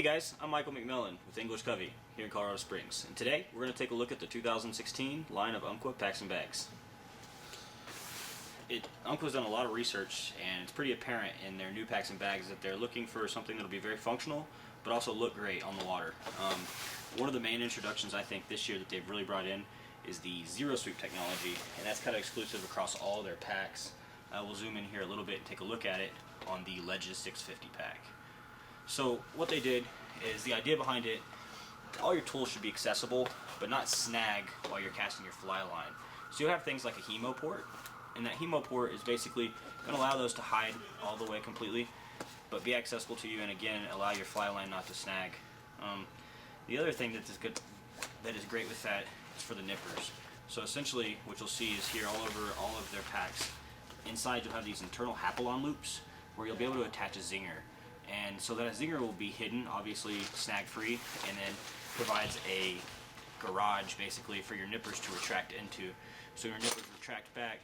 guys, I'm Michael McMillan with English Covey here in Colorado Springs, and today we're going to take a look at the 2016 line of Umpqua Packs and Bags. Umpqua's done a lot of research, and it's pretty apparent in their new packs and bags that they're looking for something that'll be very functional but also look great on the water. One of the main introductions I think this year that they've really brought in is the zero sweep technology, and that's kind of exclusive across all of their packs. We'll zoom in here a little bit and take a look at it on the Legends 650 pack. So what they did is, the idea behind it, all your tools should be accessible but not snag while you're casting your fly line. So you'll have things like a hemo port, and that hemo port is basically going to allow those to hide all the way completely but be accessible to you, and again allow your fly line not to snag. The other thing that is great with that is for the nippers. So essentially what you'll see is here all over all of their packs, inside you'll have these internal Hapalon loops where you'll be able to attach a zinger. And so that a zinger will be hidden, obviously snag free, and then provides a garage basically for your nippers to retract into. So your nippers retract back,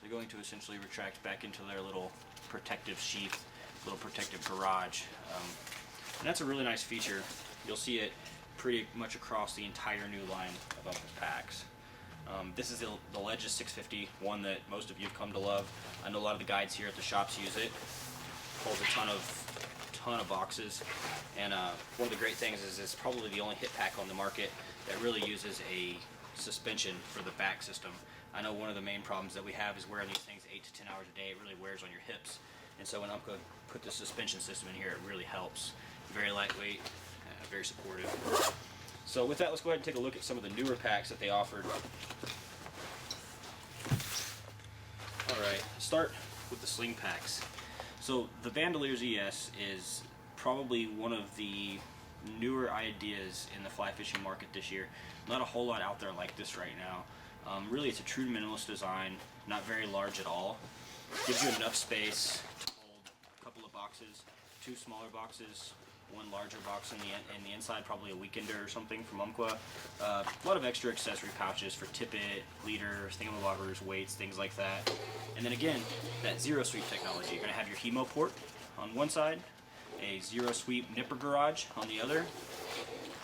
they're going to essentially retract back into their little protective sheath, little protective garage. And that's a really nice feature. You'll see it pretty much across the entire new line of Umpqua packs. This is the Legends 650, one that most of you have come to love. I know a lot of the guides here at the shops use it. Holds a ton of boxes, and one of the great things is it's probably the only hip pack on the market that really uses a suspension for the back system. I know one of the main problems that we have is wearing these things 8 to 10 hours a day. It really wears on your hips, and so when Umpqua put the suspension system in here, it really helps. Very lightweight, very supportive. So with that, let's go ahead and take a look at some of the newer packs that they offered. Alright, start with the sling packs. So the Bandoliers ES is probably one of the newer ideas in the fly fishing market this year. Not a whole lot out there like this right now. Really, it's a true minimalist design, not very large at all. Gives you enough space to hold a couple of boxes, 2 smaller boxes, 1 larger box in the inside, probably a weekender or something from Umpqua. A lot of extra accessory pouches for tippet, leader, thingamabobbers, weights, things like that. And then again, that zero sweep technology. You're going to have your hemo port on one side, a zero sweep nipper garage on the other,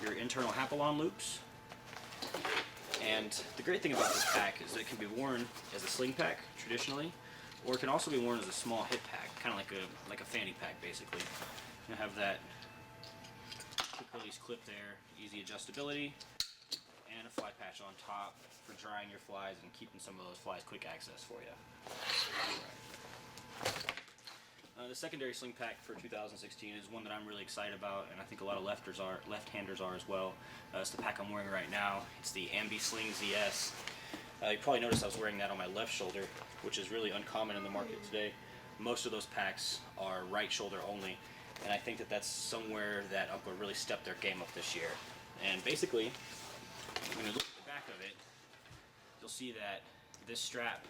your internal Hapalon loops. And the great thing about this pack is that it can be worn as a sling pack traditionally, or it can also be worn as a small hip pack, kind of like a fanny pack basically. You have that quick release clip there, easy adjustability, and a fly patch on top for drying your flies and keeping some of those flies quick access for you. The secondary sling pack for 2016 is one that I'm really excited about, and I think a lot of left-handers are as well. It's the pack I'm wearing right now. It's the Ambidextrous ZS. You probably noticed I was wearing that on my left shoulder, which is really uncommon in the market today. Most of those packs are right shoulder only, and I think that that's somewhere that Umpqua really stepped their game up this year. And basically, when you look at the back of it, you'll see that this strap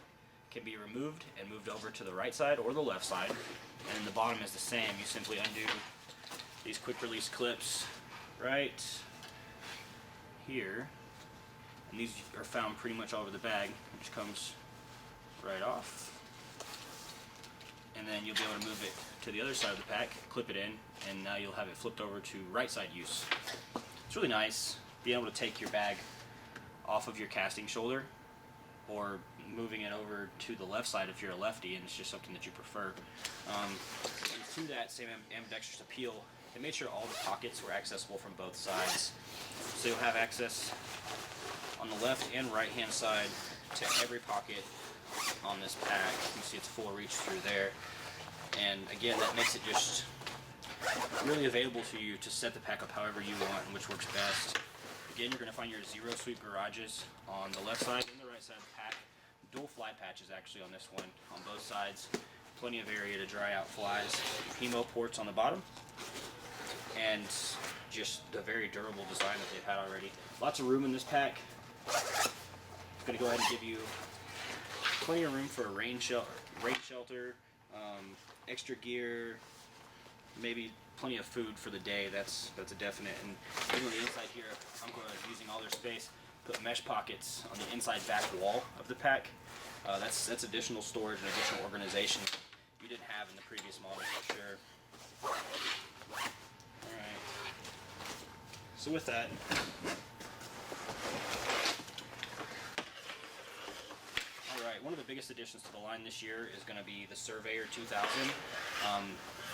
can be removed and moved over to the right side or the left side, and then the bottom is the same. You simply undo these quick release clips right here, and these are found pretty much all over the bag, which comes right off. And then you'll be able to move it to the other side of the pack, clip it in, and now you'll have it flipped over to right side use. It's really nice being able to take your bag off of your casting shoulder, or moving it over to the left side if you're a lefty and it's just something that you prefer. And through that same ambidextrous appeal, they made sure all the pockets were accessible from both sides. So you'll have access on the left and right hand side to every pocket on this pack. You can see it's full reach through there, and again, that makes it just really available to you to set the pack up however you want and which works best. Again, you're going to find your zero sweep garages on the left side and the right side of the pack. Dual fly patches actually on this one on both sides. Plenty of area to dry out flies. Hemo ports on the bottom, and just a very durable design that they've had already. Lots of room in this pack. It's going to go ahead and give you plenty of room for a rain shelter, extra gear, maybe plenty of food for the day. That's a definite. And even on the inside here, I'm going to, using all their space, put mesh pockets on the inside back wall of the pack. That's additional storage and additional organization you didn't have in the previous model for sure. Alright. So with that, alright, one of the biggest additions to the line this year is going to be the Surveyor 2000.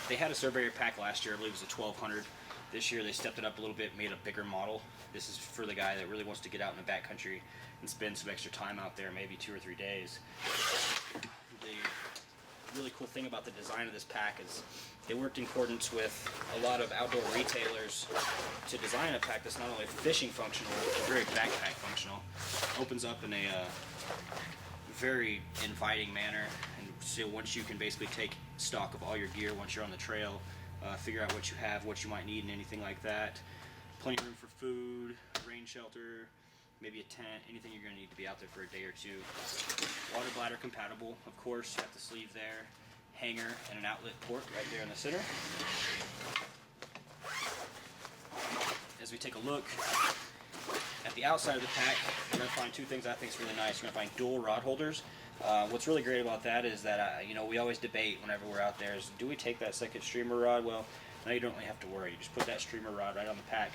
They had a Surveyor pack last year, I believe it was a 1200. This year they stepped it up a little bit, made a bigger model. This is for the guy that really wants to get out in the backcountry and spend some extra time out there, maybe 2 or 3 days. The really cool thing about the design of this pack is they worked in accordance with a lot of outdoor retailers to design a pack that's not only fishing functional, but very backpack functional. Opens up in a very inviting manner, and so once you can basically take stock of all your gear once you're on the trail, figure out what you have, what you might need, and anything like that. Plenty of room for food, rain shelter, maybe a tent, anything you're going to need to be out there for a day or two. Water bladder compatible, of course. You have the sleeve there, hanger, and an outlet port right there in the center. As we take a look at the outside of the pack, you're going to find two things I think is really nice. You're going to find dual rod holders. What's really great about that is that you know, we always debate whenever we're out there is, do we take that second streamer rod? Well, now you don't really have to worry. You just put that streamer rod right on the pack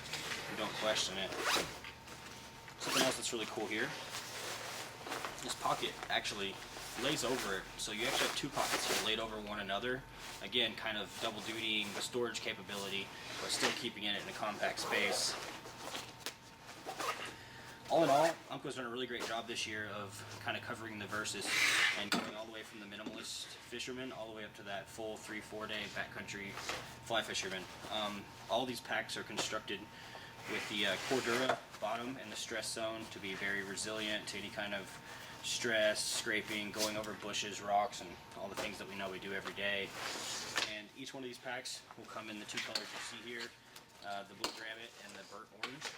and don't question it. Something else that's really cool here, this pocket actually lays over it, so you actually have two pockets here laid over one another. Again, kind of double dutying the storage capability, but still keeping it in a compact space. All in all, Umpqua's done a really great job this year of kind of covering the versus and going all the way from the minimalist fisherman all the way up to that full 3-4 day backcountry fly fisherman. All these packs are constructed with the Cordura bottom and the stress zone to be very resilient to any kind of stress, scraping, going over bushes, rocks, and all the things that we know we do every day. And each one of these packs will come in the two colors you see here, the blue granite and the burnt orange.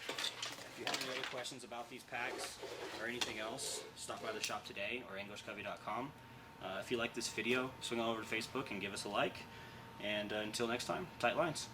If you have any other questions about these packs or anything else, stop by the shop today or anglishcovey.com. If you like this video, swing on over to Facebook and give us a like. And until next time, tight lines.